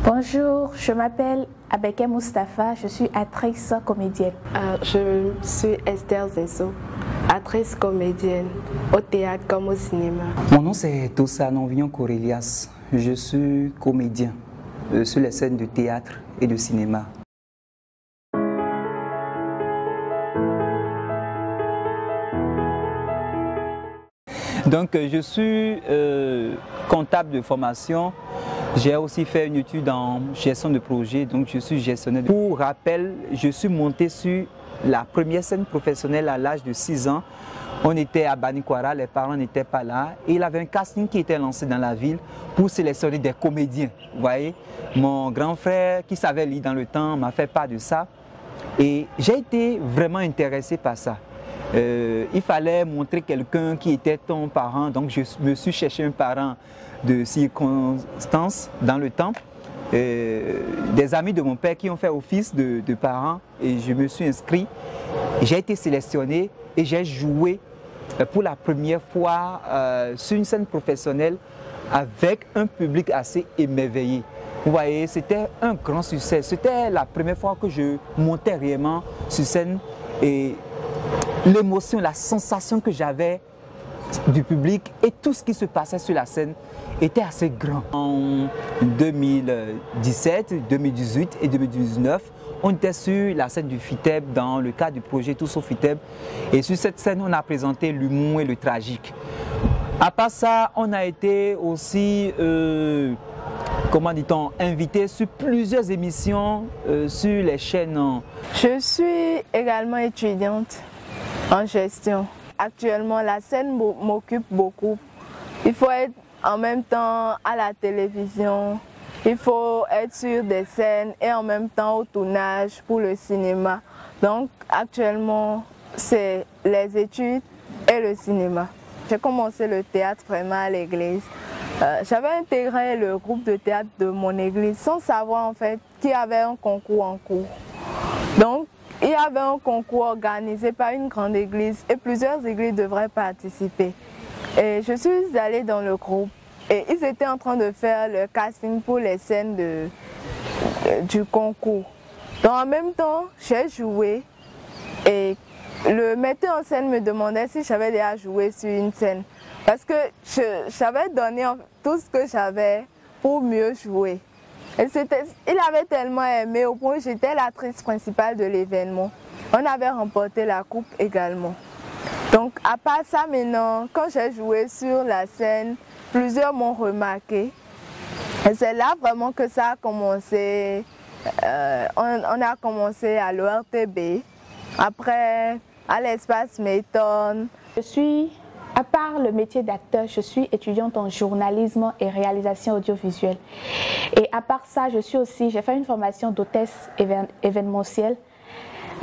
Bonjour, je m'appelle Abeke Moustapha, je suis actrice comédienne. Je suis Esther Zezo, actrice comédienne au théâtre comme au cinéma. Mon nom c'est Tosa Nonvion Corelias, je suis comédien sur les scènes de théâtre et de cinéma. Donc je suis comptable de formation. J'ai aussi fait une étude en gestion de projet, donc je suis gestionnaire. Pour rappel, je suis monté sur la première scène professionnelle à l'âge de 6 ans. On était à Banikwara, les parents n'étaient pas là. Et il y avait un casting qui était lancé dans la ville pour sélectionner des comédiens. Vous voyez, mon grand frère qui savait lire dans le temps m'a fait part de ça. Et j'ai été vraiment intéressé par ça. Il fallait montrer quelqu'un qui était ton parent, donc je me suis cherché un parent de circonstance dans le temps, des amis de mon père qui ont fait office de parents et je me suis inscrit, j'ai été sélectionné et j'ai joué pour la première fois sur une scène professionnelle avec un public assez émerveillé. Vous voyez, c'était un grand succès, c'était la première fois que je montais réellement sur scène et l'émotion, la sensation que j'avais du public et tout ce qui se passait sur la scène était assez grand. En 2017, 2018 et 2019, on était sur la scène du FITEB dans le cadre du projet Tous au FITEB et sur cette scène, on a présenté l'humour et le tragique. À part ça, on a été aussi, comment dit-on, invité sur plusieurs émissions sur les chaînes. Je suis également étudiante en gestion. Actuellement, la scène m'occupe beaucoup. Il faut être en même temps à la télévision, il faut être sur des scènes et en même temps au tournage pour le cinéma. Donc actuellement, c'est les études et le cinéma. J'ai commencé le théâtre vraiment à l'église. J'avais intégré le groupe de théâtre de mon église sans savoir en fait qu'il y avait un concours en cours. Donc, il y avait un concours organisé par une grande église et plusieurs églises devraient participer. Et je suis allée dans le groupe et ils étaient en train de faire le casting pour les scènes du concours. Donc en même temps, j'ai joué et le metteur en scène me demandait si j'avais déjà joué sur une scène. Parce que j'avais donné tout ce que j'avais pour mieux jouer. Et il avait tellement aimé au point où j'étais l'actrice principale de l'événement. On avait remporté la coupe également. Donc à part ça maintenant, quand j'ai joué sur la scène, plusieurs m'ont remarqué. Et c'est là vraiment que ça a commencé. On a commencé à l'ORTB, après à l'espace Mayton. À part le métier d'acteur, je suis étudiante en journalisme et réalisation audiovisuelle. Et à part ça, j'ai fait une formation d'hôtesse événementielle.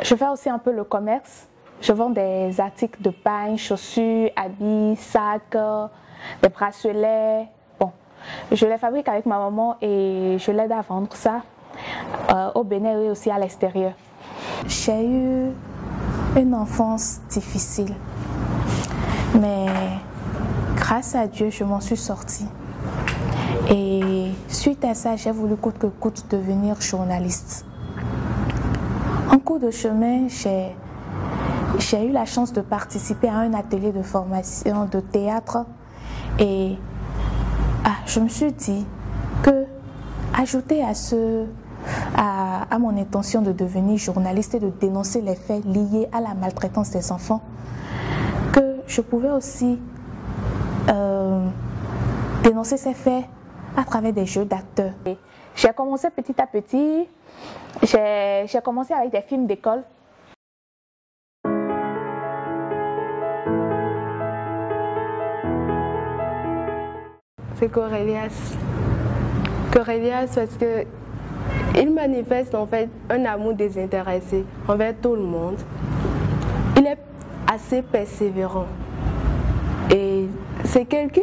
Je fais aussi un peu le commerce. Je vends des articles de pagne, chaussures, habits, sacs, des bracelets. Bon, je les fabrique avec ma maman et je l'aide à vendre ça au Bénin et aussi à l'extérieur. J'ai eu une enfance difficile. Mais grâce à Dieu, je m'en suis sortie. Et suite à ça, j'ai voulu coûte que coûte devenir journaliste. En cours de chemin, j'ai eu la chance de participer à un atelier de formation de théâtre. Et je me suis dit que, ajouter à mon intention de devenir journaliste et de dénoncer les faits liés à la maltraitance des enfants, je pouvais aussi dénoncer ces faits à travers des jeux d'acteurs. J'ai commencé petit à petit, j'ai commencé avec des films d'école. C'est Corelias. Corelias parce qu'il manifeste en fait un amour désintéressé envers tout le monde. Il est assez persévérant et c'est quelqu'un,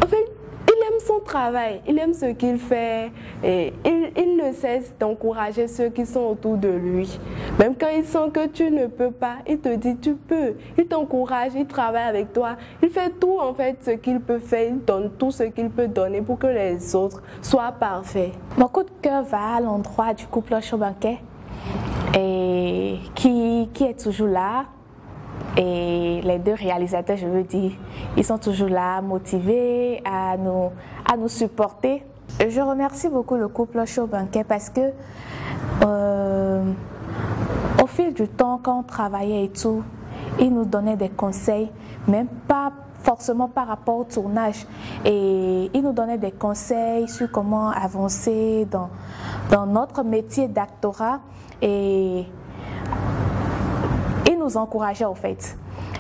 en fait, il aime son travail, il aime ce qu'il fait et il ne cesse d'encourager ceux qui sont autour de lui. Même quand il sent que tu ne peux pas, il te dit tu peux. Il t'encourage, il travaille avec toi. Il fait tout en fait ce qu'il peut faire, il donne tout ce qu'il peut donner pour que les autres soient parfaits. Mon coup de cœur va à l'endroit du couple Chobanké et qui est toujours là. Et les deux réalisateurs, je veux dire, ils sont toujours là, motivés à nous supporter. Et je remercie beaucoup le couple Chobanké parce que au fil du temps, quand on travaillait et tout, ils nous donnaient des conseils, même pas forcément par rapport au tournage. Et ils nous donnaient des conseils sur comment avancer dans notre métier d'actorat. Et ils nous encourageaient au fait.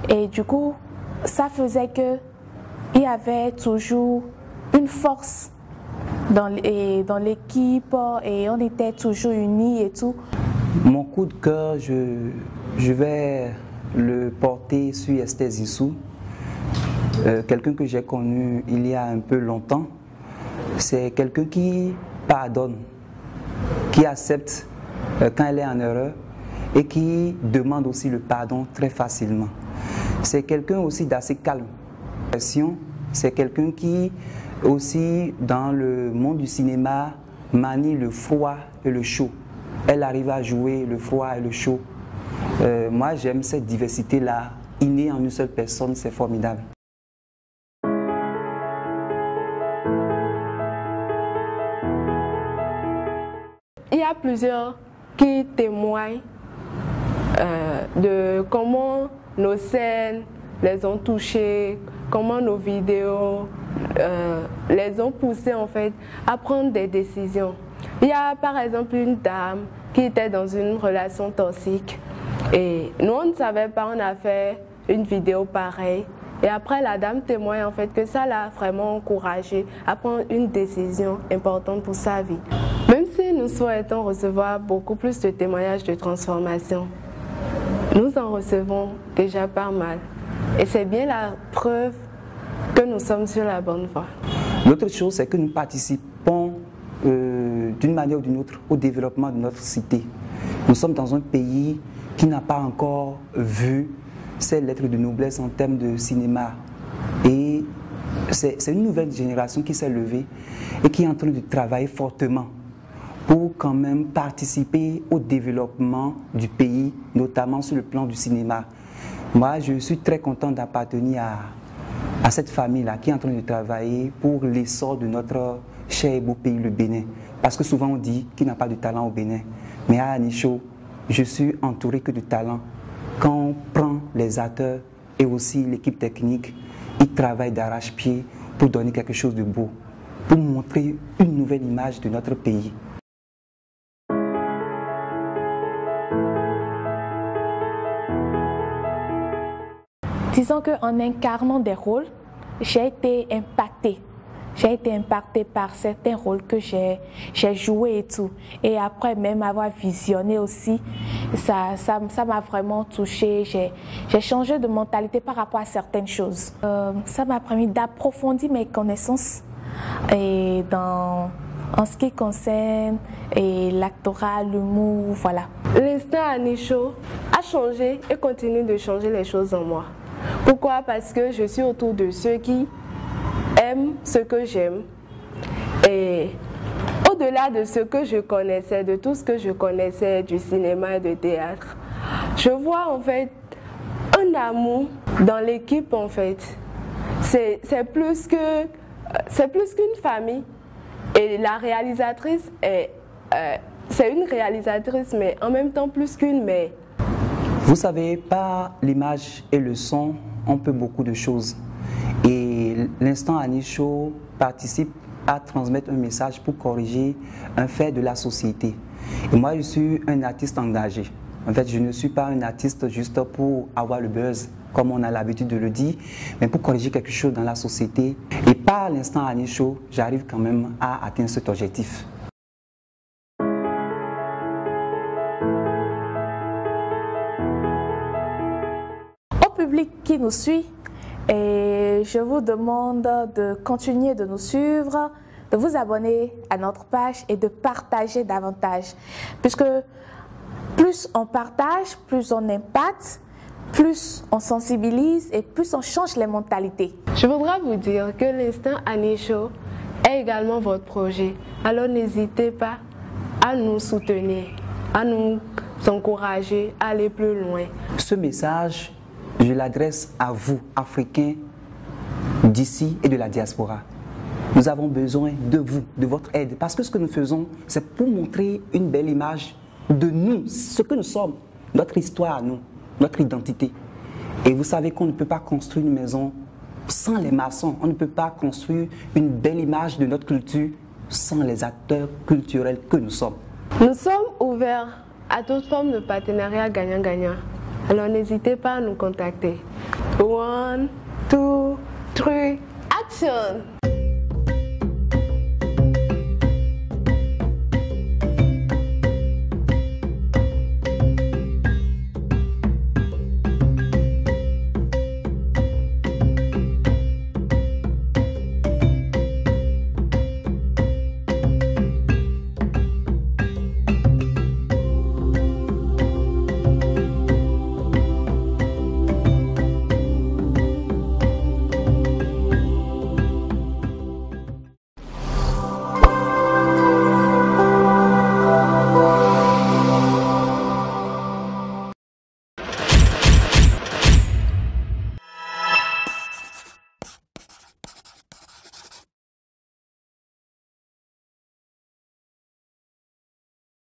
Et du coup, ça faisait qu'il y avait toujours une force dans l'équipe et on était toujours unis et tout. Mon coup de cœur, je vais le porter sur Esther Zissou, quelqu'un que j'ai connu il y a un peu longtemps. C'est quelqu'un qui pardonne, qui accepte quand elle est en erreur et qui demande aussi le pardon très facilement. C'est quelqu'un aussi d'assez calme. C'est quelqu'un qui aussi dans le monde du cinéma manie le froid et le chaud. Elle arrive à jouer le froid et le chaud. Moi j'aime cette diversité-là, innée en une seule personne, c'est formidable. Il y a plusieurs qui témoignent de comment nos scènes les ont touchés, comment nos vidéos les ont poussés en fait à prendre des décisions. Il y a par exemple une dame qui était dans une relation toxique et nous on ne savait pas, on a fait une vidéo pareille et après la dame témoigne en fait que ça l'a vraiment encouragée à prendre une décision importante pour sa vie. Même si nous souhaitons recevoir beaucoup plus de témoignages de transformation, nous en recevons déjà pas mal. Et c'est bien la preuve que nous sommes sur la bonne voie. L'autre chose, c'est que nous participons d'une manière ou d'une autre au développement de notre cité. Nous sommes dans un pays qui n'a pas encore vu ces lettres de noblesse en termes de cinéma. Et c'est une nouvelle génération qui s'est levée et qui est en train de travailler fortement pour quand même participer au développement du pays, notamment sur le plan du cinéma. Moi, je suis très content d'appartenir à cette famille-là qui est en train de travailler pour l'essor de notre cher et beau pays, le Bénin. Parce que souvent on dit qu'il n'y a pas de talent au Bénin. Mais à Anicho, je suis entouré que de talent. Quand on prend les acteurs et aussi l'équipe technique, ils travaillent d'arrache-pied pour donner quelque chose de beau, pour montrer une nouvelle image de notre pays. Disons qu'en incarnant des rôles, j'ai été impactée. J'ai été impactée par certains rôles que j'ai joués et tout. Et après même avoir visionné aussi, ça m'a vraiment touchée. J'ai changé de mentalité par rapport à certaines choses. Ça m'a permis d'approfondir mes connaissances et en ce qui concerne l'actorat, l'humour, voilà. L'instant Anicho a changé et continue de changer les choses en moi. Pourquoi? Parce que je suis autour de ceux qui aiment ce que j'aime. Et au-delà de ce que je connaissais, de tout ce que je connaissais du cinéma et du théâtre, je vois en fait un amour dans l'équipe en fait. C'est plus qu'une famille. Et la réalisatrice c'est une réalisatrice, mais en même temps plus qu'une mère. Vous savez, par l'image et le son, on peut beaucoup de choses. Et l'instant Anicho participe à transmettre un message pour corriger un fait de la société. Et moi, je suis un artiste engagé. En fait, je ne suis pas un artiste juste pour avoir le buzz, comme on a l'habitude de le dire, mais pour corriger quelque chose dans la société. Et par l'instant Anicho, j'arrive quand même à atteindre cet objectif. Public qui nous suit, Et je vous demande de continuer de nous suivre, de vous abonner à notre page et de partager davantage. Puisque plus on partage, plus on impacte, plus on sensibilise et plus on change les mentalités. Je voudrais vous dire que l'Instant Annie Show est également votre projet. Alors n'hésitez pas à nous soutenir, à nous encourager à aller plus loin. Ce message, je l'adresse à vous, Africains d'ici et de la diaspora. Nous avons besoin de vous, de votre aide, parce que ce que nous faisons, c'est pour montrer une belle image de nous, ce que nous sommes, notre histoire à nous, notre identité. Et vous savez qu'on ne peut pas construire une maison sans les maçons, on ne peut pas construire une belle image de notre culture sans les acteurs culturels que nous sommes. Nous sommes ouverts à toute forme de partenariat gagnant-gagnant. Alors n'hésitez pas à nous contacter. 1, 2, 3, action!